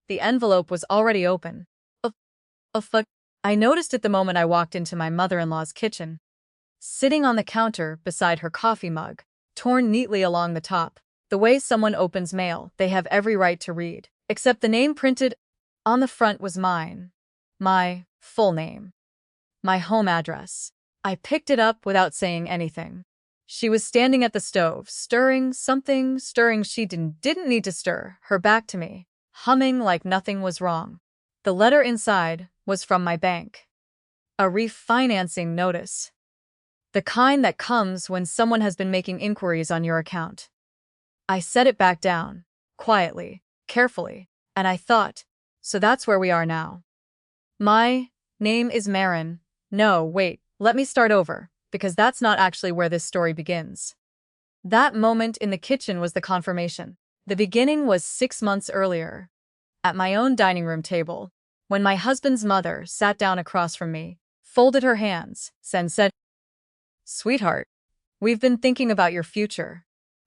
The envelope was already open. Oh, oh fuck. I noticed it the moment I walked into my mother-in-law's kitchen. Sitting on the counter beside her coffee mug, torn neatly along the top. The way someone opens mail, they have every right to read. Except the name printed on the front was mine. My full name. My home address. I picked it up without saying anything. She was standing at the stove, stirring something, she didn't need to stir, her back to me, humming like nothing was wrong. The letter inside was from my bank. A refinancing notice. The kind that comes when someone has been making inquiries on your account. I set it back down, quietly, carefully, and I thought, so that's where we are now. My name is Maren. No, wait, let me start over, because that's not actually where this story begins. That moment in the kitchen was the confirmation. The beginning was 6 months earlier, at my own dining room table, when my husband's mother sat down across from me, folded her hands, and said, "Sweetheart, we've been thinking about your future.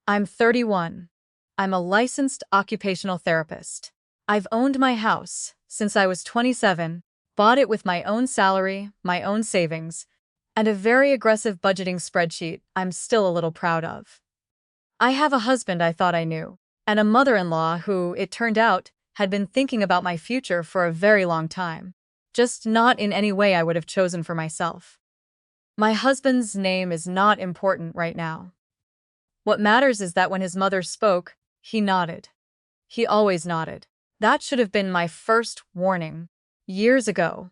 I'm 31. I'm a licensed occupational therapist. I've owned my house since I was 27, bought it with my own salary, my own savings, and a very aggressive budgeting spreadsheet I'm still a little proud of. I have a husband I thought I knew, and a mother-in-law who, it turned out, had been thinking about my future for a very long time, just not in any way I would have chosen for myself. My husband's name is not important right now. What matters is that when his mother spoke, he nodded. He always nodded. That should have been my first warning, years ago.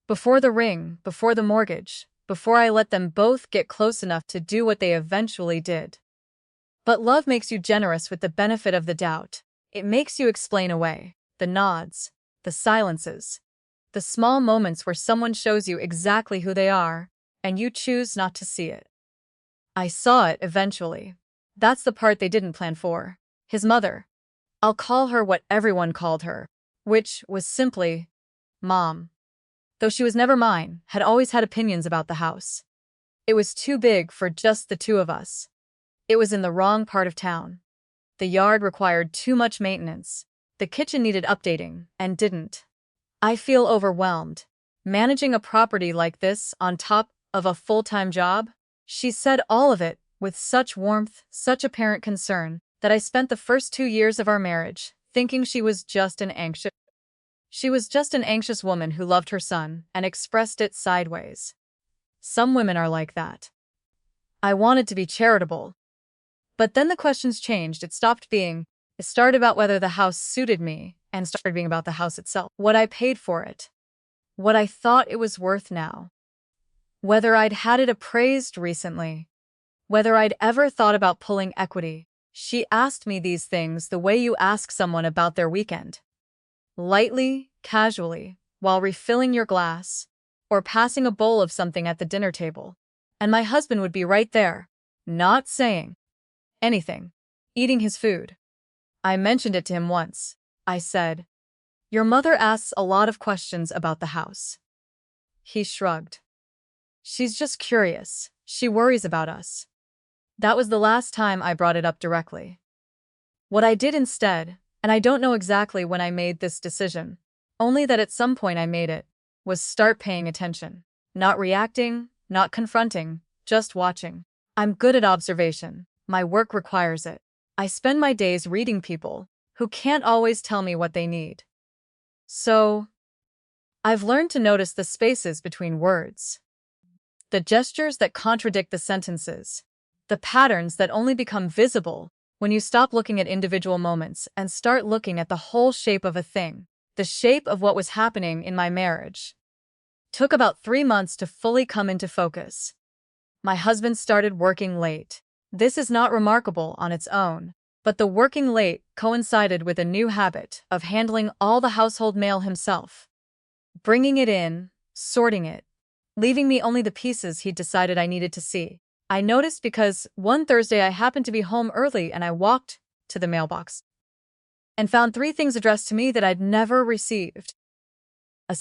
Before the ring, before the mortgage, before I let them both get close enough to do what they eventually did. But love makes you generous with the benefit of the doubt. It makes you explain away the nods, the silences, the small moments where someone shows you exactly who they are, and you choose not to see it. I saw it eventually. That's the part they didn't plan for. His mother. I'll call her what everyone called her, which was simply Mom. Though she was never mine, had always had opinions about the house. It was too big for just the two of us. It was in the wrong part of town. The yard required too much maintenance. The kitchen needed updating, and didn't. I feel overwhelmed. Managing a property like this on top of a full-time job? She said all of it with such warmth, such apparent concern, that I spent the first 2 years of our marriage thinking she was just an anxious woman who loved her son and expressed it sideways. Some women are like that. I wanted to be charitable. But then the questions changed. It started about whether the house suited me and started being about the house itself. What I paid for it. What I thought it was worth now. Whether I'd had it appraised recently. Whether I'd ever thought about pulling equity. She asked me these things the way you ask someone about their weekend. Lightly, casually, while refilling your glass, or passing a bowl of something at the dinner table. And my husband would be right there, not saying anything, eating his food. I mentioned it to him once. I said, "Your mother asks a lot of questions about the house." He shrugged. "She's just curious. She worries about us." That was the last time I brought it up directly. What I did instead, and I don't know exactly when I made this decision, only that at some point I made it, was start paying attention. Not reacting, not confronting, just watching. I'm good at observation. My work requires it. I spend my days reading people who can't always tell me what they need. So, I've learned to notice the spaces between words, the gestures that contradict the sentences, the patterns that only become visible when you stop looking at individual moments and start looking at the whole shape of a thing, the shape of what was happening in my marriage. Took about 3 months to fully come into focus. My husband started working late. This is not remarkable on its own, but the working late coincided with a new habit of handling all the household mail himself. Bringing it in, sorting it, leaving me only the pieces he'd decided I needed to see. I noticed because one Thursday I happened to be home early and I walked to the mailbox and found 3 things addressed to me that I'd never received. A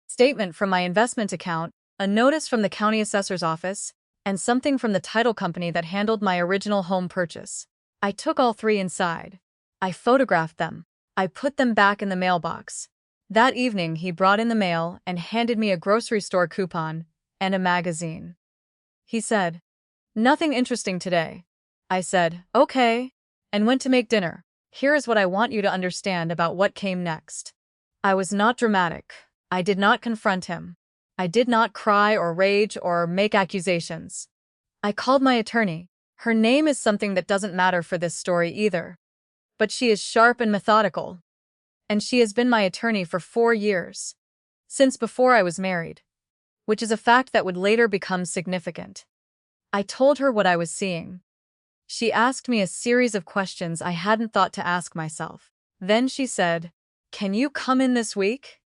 statement from my investment account, a notice from the county assessor's office, and something from the title company that handled my original home purchase. I took all 3 inside. I photographed them. I put them back in the mailbox. That evening, he brought in the mail and handed me a grocery store coupon and a magazine. He said, "Nothing interesting today." I said, "Okay," and went to make dinner. Here is what I want you to understand about what came next. I was not dramatic. I did not confront him. I did not cry or rage or make accusations. I called my attorney. Her name is something that doesn't matter for this story either. But she is sharp and methodical. And she has been my attorney for 4 years. Since before I was married. Which is a fact that would later become significant. I told her what I was seeing. She asked me a series of questions I hadn't thought to ask myself. Then she said, "Can you come in this week?"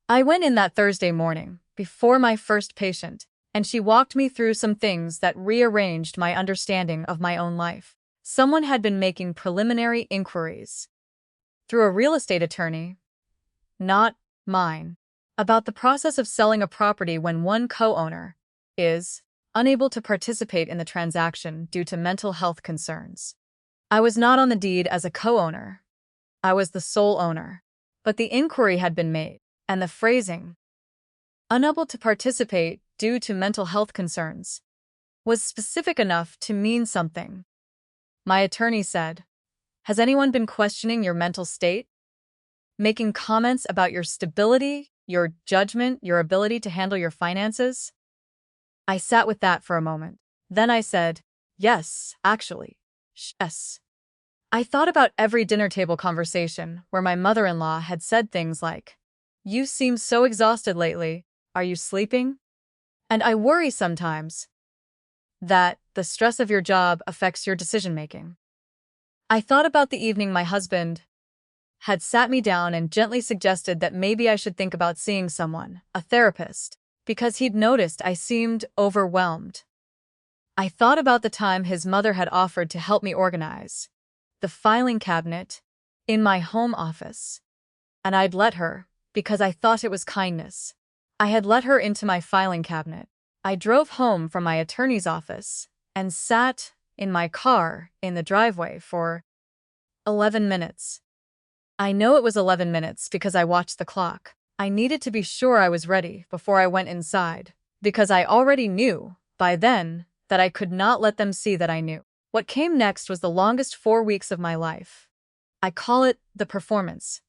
I went in that Thursday morning, before my first patient, and she walked me through some things that rearranged my understanding of my own life. Someone had been making preliminary inquiries through a real estate attorney, not mine, about the process of selling a property when one co-owner is unable to participate in the transaction due to mental health concerns. I was not on the deed as a co-owner. I was the sole owner. But the inquiry had been made, and the phrasing, "unable to participate due to mental health concerns," was specific enough to mean something. My attorney said, "Has anyone been questioning your mental state? Making comments about your stability, your judgment, your ability to handle your finances?" I sat with that for a moment. Then I said, "Yes, actually. Yes." I thought about every dinner table conversation where my mother-in-law had said things like, "You seem so exhausted lately. Are you sleeping?" And I worry sometimes that the stress of your job affects your decision-making. I thought about the evening my husband had sat me down and gently suggested that maybe I should think about seeing someone, a therapist, because he'd noticed I seemed overwhelmed. I thought about the time his mother had offered to help me organize the filing cabinet in my home office, and I'd let her, because I thought it was kindness. I had let her into my filing cabinet. I drove home from my attorney's office and sat in my car in the driveway for 11 minutes. I know it was 11 minutes because I watched the clock. I needed to be sure I was ready before I went inside, because I already knew, by then, that I could not let them see that I knew. What came next was the longest 4 weeks of my life. I call it the performance,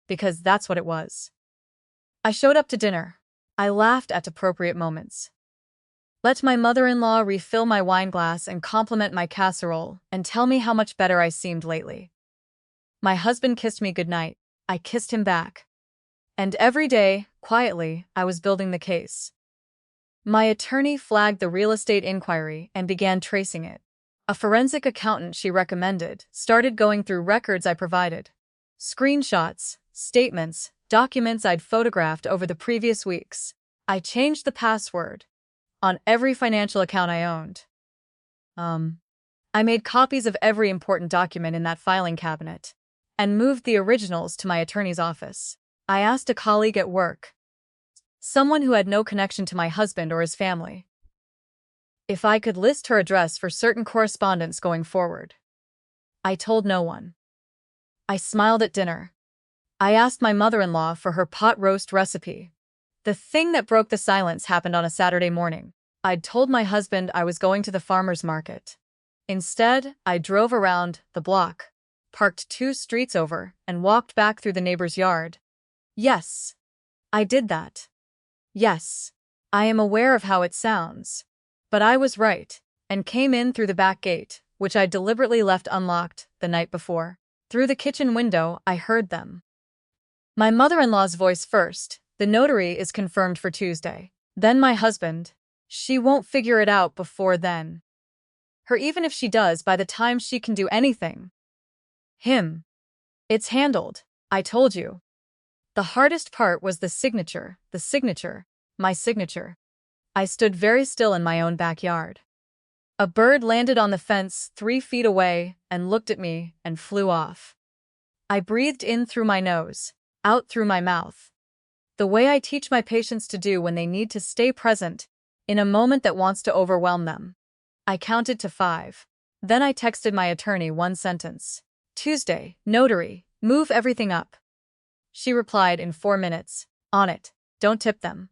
because that's what it was. I showed up to dinner. I laughed at appropriate moments. Let my mother-in-law refill my wine glass and compliment my casserole and tell me how much better I seemed lately. My husband kissed me goodnight. I kissed him back. And every day, quietly, I was building the case. My attorney flagged the real estate inquiry and began tracing it. A forensic accountant she recommended started going through records I provided. Screenshots, statements, documents I'd photographed over the previous weeks. I changed the password on every financial account I owned. I made copies of every important document in that filing cabinet and moved the originals to my attorney's office. I asked a colleague at work, someone who had no connection to my husband or his family, if I could list her address for certain correspondence going forward. I told no one. I smiled at dinner. I asked my mother-in-law for her pot roast recipe. The thing that broke the silence happened on a Saturday morning. I'd told my husband I was going to the farmer's market. Instead, I drove around the block, parked 2 streets over, and walked back through the neighbor's yard. Yes, I did that. Yes, I am aware of how it sounds. But I was right, and came in through the back gate, which I deliberately left unlocked the night before. Through the kitchen window, I heard them. My mother-in-law's voice first. "The notary is confirmed for Tuesday." Then my husband. "She won't figure it out before then. Her, even if she does, by the time she can do anything." Him. "It's handled. I told you." The hardest part was the signature, my signature. I stood very still in my own backyard. A bird landed on the fence 3 feet away and looked at me and flew off. I breathed in through my nose, out through my mouth. The way I teach my patients to do when they need to stay present in a moment that wants to overwhelm them. I counted to 5. Then I texted my attorney one sentence. Tuesday, notary, move everything up. She replied in 4 minutes. On it. Don't tip them.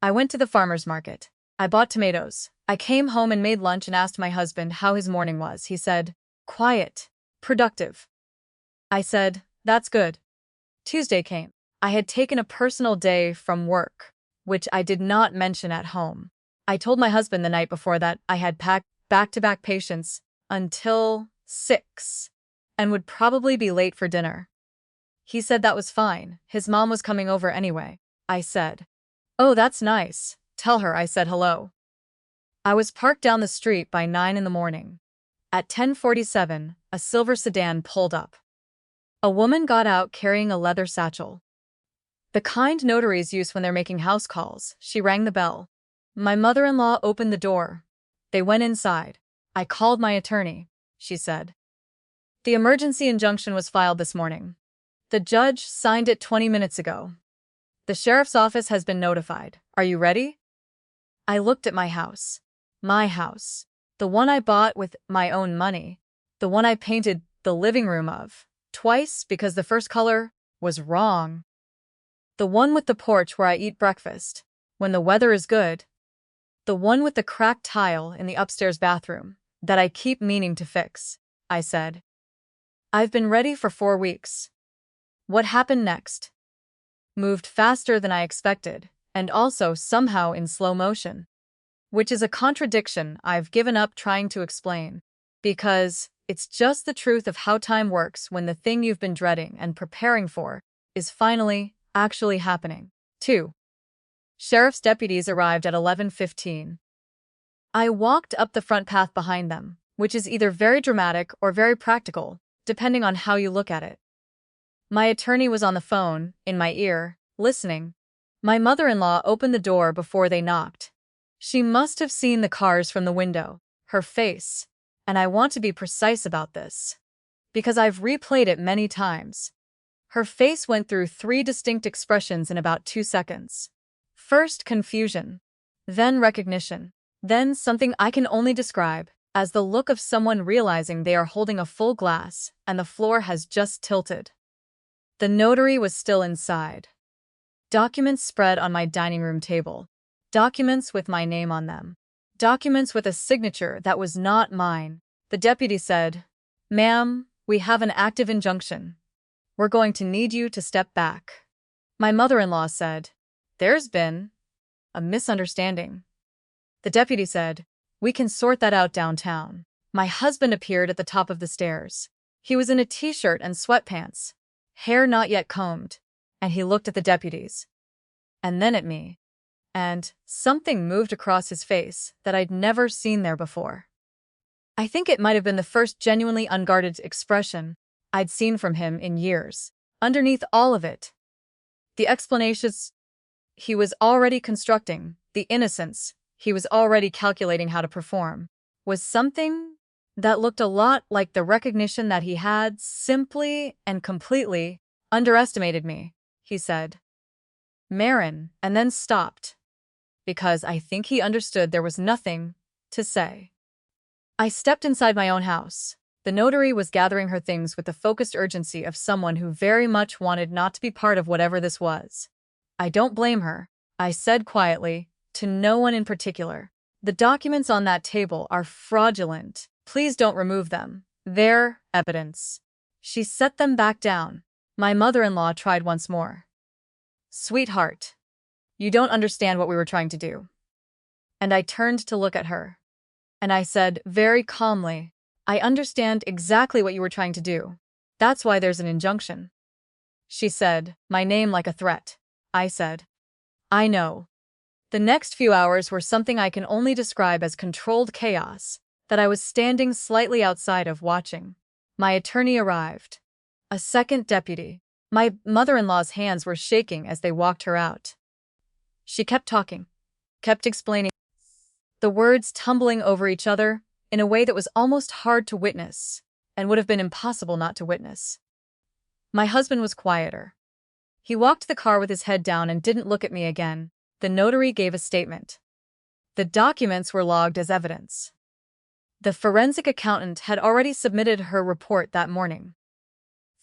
I went to the farmer's market. I bought tomatoes. I came home and made lunch and asked my husband how his morning was. He said, quiet, productive. I said, that's good. Tuesday came. I had taken a personal day from work, which I did not mention at home. I told my husband the night before that I had packed back-to-back patients until 6 and would probably be late for dinner. He said that was fine. His mom was coming over anyway. I said, oh, that's nice. Tell her I said hello. I was parked down the street by 9 in the morning. At 10:47, a silver sedan pulled up. A woman got out carrying a leather satchel. The kind notaries use when they're making house calls. She rang the bell. My mother-in-law opened the door. They went inside. I called my attorney, she said. The emergency injunction was filed this morning. The judge signed it 20 minutes ago. The sheriff's office has been notified. Are you ready? I looked at my house. My house. The one I bought with my own money. The one I painted the living room of. Twice because the first color was wrong. The one with the porch where I eat breakfast when the weather is good. The one with the cracked tile in the upstairs bathroom that I keep meaning to fix, I said. I've been ready for 4 weeks. What happened next? Moved faster than I expected, and also somehow in slow motion. Which is a contradiction I've given up trying to explain. Because it's just the truth of how time works when the thing you've been dreading and preparing for is finally actually happening. 2. Sheriff's deputies arrived at 11:15. I walked up the front path behind them, which is either very dramatic or very practical, depending on how you look at it. My attorney was on the phone, in my ear, listening. My mother-in-law opened the door before they knocked. She must have seen the cars from the window, her face, and I want to be precise about this, because I've replayed it many times. Her face went through 3 distinct expressions in about 2 seconds. First, confusion, then recognition, then something I can only describe as the look of someone realizing they are holding a full glass and the floor has just tilted. The notary was still inside. Documents spread on my dining room table. Documents with my name on them. Documents with a signature that was not mine. The deputy said, "Ma'am, we have an active injunction. We're going to need you to step back." My mother-in-law said, "There's been a misunderstanding." The deputy said, "We can sort that out downtown." My husband appeared at the top of the stairs. He was in a t-shirt and sweatpants, hair not yet combed, and he looked at the deputies, and then at me, and something moved across his face that I'd never seen there before. I think it might have been the first genuinely unguarded expression I'd seen from him in years. Underneath all of it, the explanations he was already constructing, the innocence he was already calculating how to perform, was something that looked a lot like the recognition that he had simply and completely underestimated me. He said, "Maren," and then stopped, because I think he understood there was nothing to say. I stepped inside my own house. The notary was gathering her things with the focused urgency of someone who very much wanted not to be part of whatever this was. "I don't blame her," I said quietly, to no one in particular. "The documents on that table are fraudulent. Please don't remove them. They're evidence." She set them back down. My mother-in-law tried once more. "Sweetheart, you don't understand what we were trying to do." And I turned to look at her. And I said very calmly, "I understand exactly what you were trying to do. That's why there's an injunction." She said, "My name like a threat." I said, "I know." The next few hours were something I can only describe as controlled chaos that I was standing slightly outside of watching. My attorney arrived. A second deputy. My mother-in-law's hands were shaking as they walked her out. She kept talking, kept explaining, the words tumbling over each other in a way that was almost hard to witness and would have been impossible not to witness. My husband was quieter. He walked the car with his head down and didn't look at me again. The notary gave a statement. The documents were logged as evidence. The forensic accountant had already submitted her report that morning.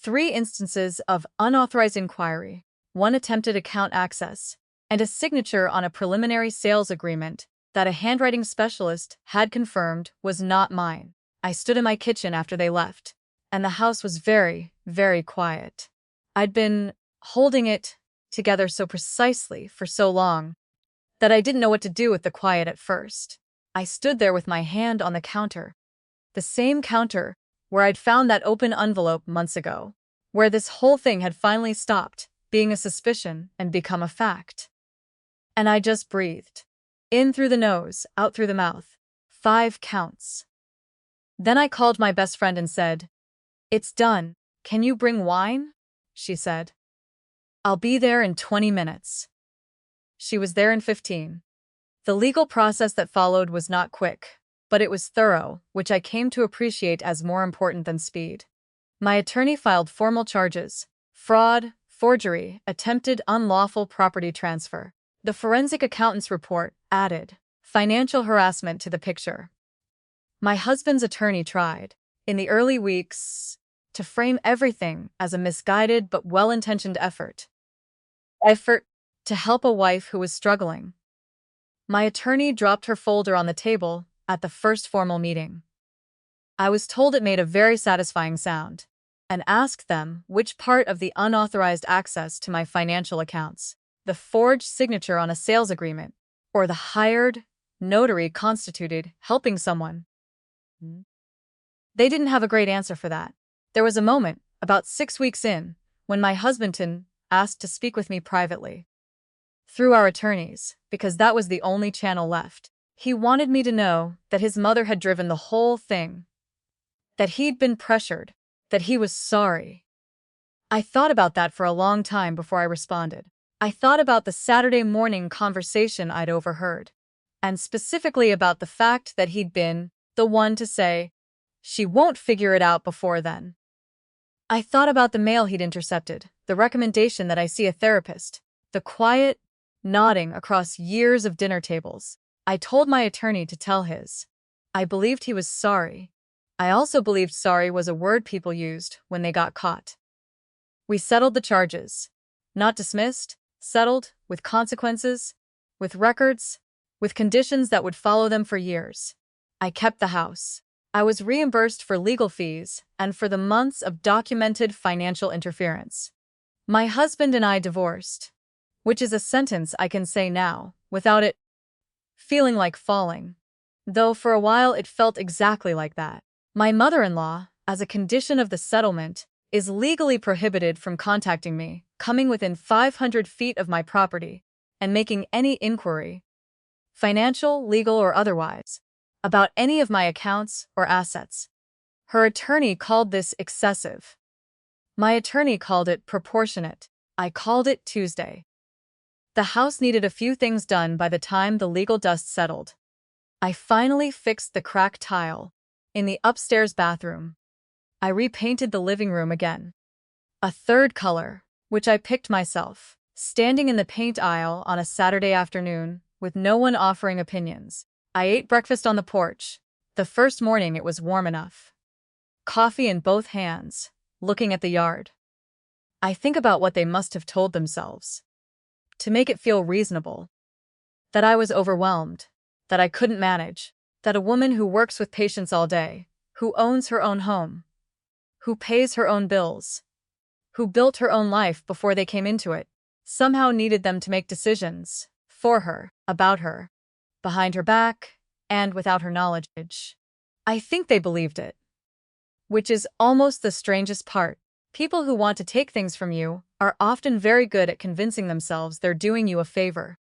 3 instances of unauthorized inquiry, 1 attempted account access, and a signature on a preliminary sales agreement that a handwriting specialist had confirmed was not mine. I stood in my kitchen after they left, and the house was very, very quiet. I'd been holding it together so precisely for so long that I didn't know what to do with the quiet at first. I stood there with my hand on the counter, the same counter where I'd found that open envelope months ago, where this whole thing had finally stopped being a suspicion and become a fact. And I just breathed. In through the nose, out through the mouth. 5 counts. Then I called my best friend and said, "It's done. Can you bring wine?" She said, "I'll be there in 20 minutes." She was there in 15. The legal process that followed was not quick, but it was thorough, which I came to appreciate as more important than speed. My attorney filed formal charges: fraud, forgery, attempted unlawful property transfer. The forensic accountant's report added financial harassment to the picture. My husband's attorney tried, in the early weeks, to frame everything as a misguided but well-intentioned effort to help a wife who was struggling. My attorney dropped her folder on the table at the first formal meeting. I was told it made a very satisfying sound, and asked them which part of the unauthorized access to my financial accounts, the forged signature on a sales agreement, or the hired notary constituted helping someone. They didn't have a great answer for that. There was a moment, about 6 weeks in, when my husband asked to speak with me privately. Through our attorneys, because that was the only channel left. He wanted me to know that his mother had driven the whole thing, that he'd been pressured, that he was sorry. I thought about that for a long time before I responded. I thought about the Saturday morning conversation I'd overheard, and specifically about the fact that he'd been the one to say, "She won't figure it out before then." I thought about the mail he'd intercepted, the recommendation that I see a therapist, the quiet nodding across years of dinner tables. I told my attorney to tell his. I believed he was sorry. I also believed sorry was a word people used when they got caught. We settled the charges. Not dismissed, settled, with consequences, with records, with conditions that would follow them for years. I kept the house. I was reimbursed for legal fees and for the months of documented financial interference. My husband and I divorced, which is a sentence I can say now, without it feeling like falling. Though for a while it felt exactly like that. My mother-in-law, as a condition of the settlement, is legally prohibited from contacting me, coming within 500 feet of my property, and making any inquiry, financial, legal, or otherwise, about any of my accounts or assets. Her attorney called this excessive. My attorney called it proportionate. I called it Tuesday. The house needed a few things done by the time the legal dust settled. I finally fixed the cracked tile in the upstairs bathroom. I repainted the living room again. A third color, which I picked myself, standing in the paint aisle on a Saturday afternoon, with no one offering opinions. I ate breakfast on the porch. The first morning it was warm enough. Coffee in both hands, looking at the yard. I think about what they must have told themselves to make it feel reasonable. That I was overwhelmed, that I couldn't manage, that a woman who works with patients all day, who owns her own home, who pays her own bills, who built her own life before they came into it, somehow needed them to make decisions for her, about her, behind her back, and without her knowledge. I think they believed it. Which is almost the strangest part. People who want to take things from you are often very good at convincing themselves they're doing you a favor.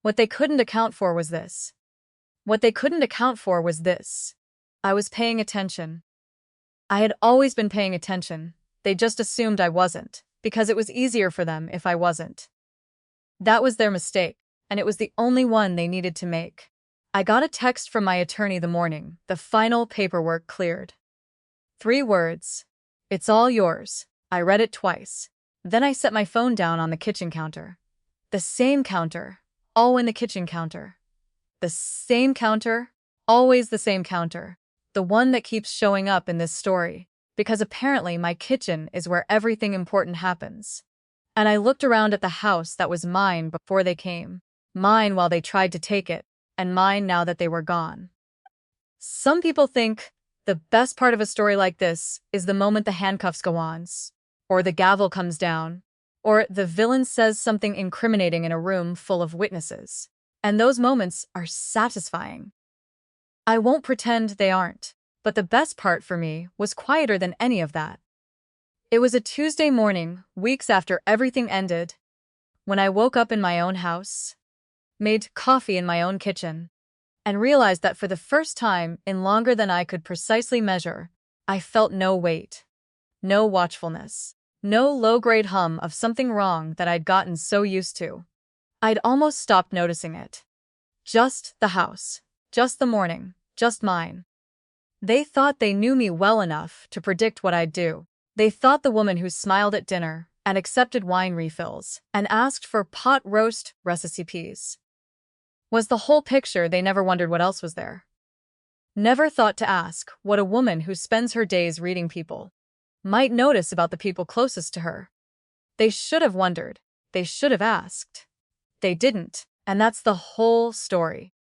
What they couldn't account for was this. I was paying attention. I had always been paying attention. They just assumed I wasn't, because it was easier for them if I wasn't. That was their mistake, and it was the only one they needed to make. I got a text from my attorney the morning the final paperwork cleared. 3 words. "It's all yours." I read it twice. Then I set my phone down on the kitchen counter. The same counter, all in the kitchen counter. The same counter, always the same counter. the one that keeps showing up in this story, because apparently my kitchen is where everything important happens. And I looked around at the house that was mine before they came, mine while they tried to take it, and mine now that they were gone. Some people think the best part of a story like this is the moment the handcuffs go on, or the gavel comes down, or the villain says something incriminating in a room full of witnesses. And those moments are satisfying. I won't pretend they aren't, but the best part for me was quieter than any of that. It was a Tuesday morning, weeks after everything ended, when I woke up in my own house, made coffee in my own kitchen, and realized that for the first time in longer than I could precisely measure, I felt no weight, no watchfulness, no low-grade hum of something wrong that I'd gotten so used to. I'd almost stopped noticing it. Just the house, just the morning, just mine. They thought they knew me well enough to predict what I'd do. They thought the woman who smiled at dinner and accepted wine refills and asked for pot roast recipes was the whole picture. They never wondered what else was there. Never thought to ask what a woman who spends her days reading people might notice about the people closest to her. They should have wondered. They should have asked. They didn't, and that's the whole story.